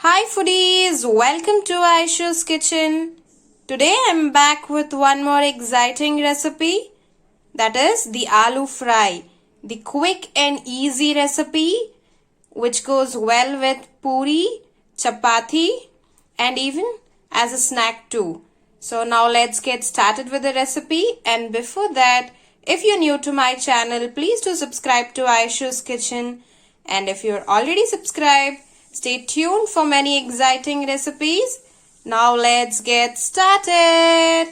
Hi foodies, welcome to Aisha's kitchen. Today I'm back with one more exciting recipe, that is the aloo fry, the quick and easy recipe which goes well with puri, chapati and even as a snack too. So now let's get started with the recipe, and before that, if you're new to my channel, please do subscribe to Aisha's kitchen, and if you're already subscribed, stay tuned for many exciting recipes. Now let's get started.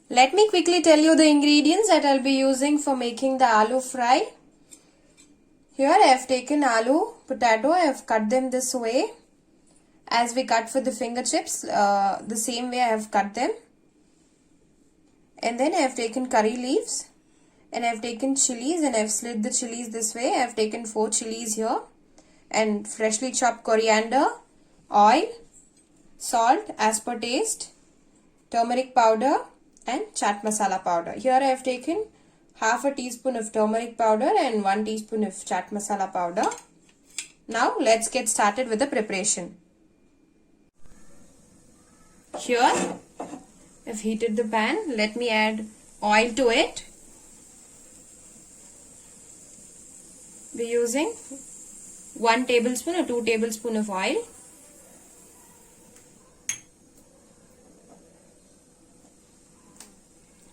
Let me quickly tell you the ingredients that I'll be using for making the aloo fry. Here I have taken aloo, potato. I have cut them this way. As we cut for the finger chips, the same way I have cut them. And then I have taken curry leaves. And I have taken chilies and I have slit the chilies this way. I have taken 4 chilies here. And freshly chopped coriander, oil, salt as per taste, turmeric powder and chaat masala powder. Here I have taken half a teaspoon of turmeric powder and 1 teaspoon of chaat masala powder. Now let's get started with the preparation. Here I've heated the pan. Let me add oil to it. We're using 1 tablespoon or 2 tablespoons of oil.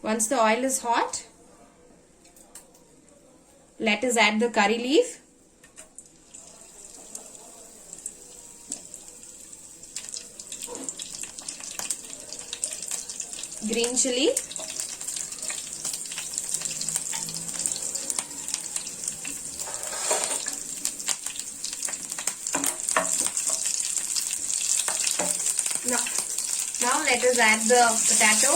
Once the oil is hot, let us add the curry leaf. Green chili. Now let us add the potato.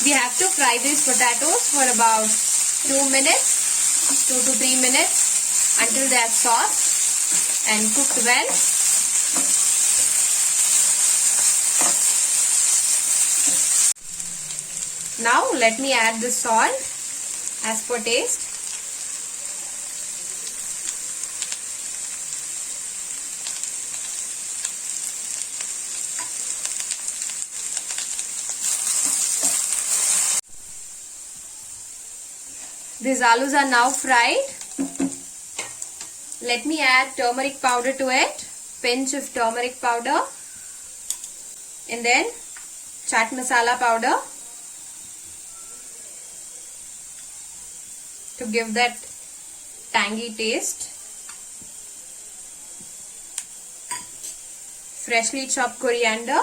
We have to fry these potatoes for about 2 minutes, 2 to 3 minutes until they are soft and cooked well. Now let me add the salt as per taste. These aloos are now fried. Let me add turmeric powder to it, pinch of turmeric powder, and then chaat masala powder to give that tangy taste. Freshly chopped coriander.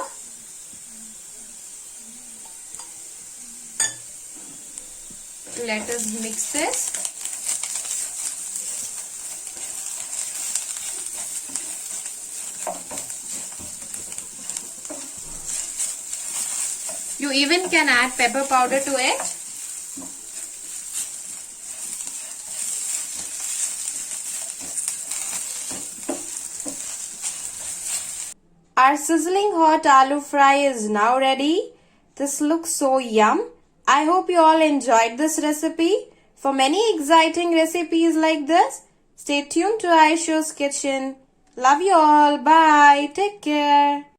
Let us mix this. You even can add pepper powder to it. Our sizzling hot aloo fry is now ready. This looks so yum. I hope you all enjoyed this recipe. For many exciting recipes like this, stay tuned to Aisha's kitchen. Love you all. Bye. Take care.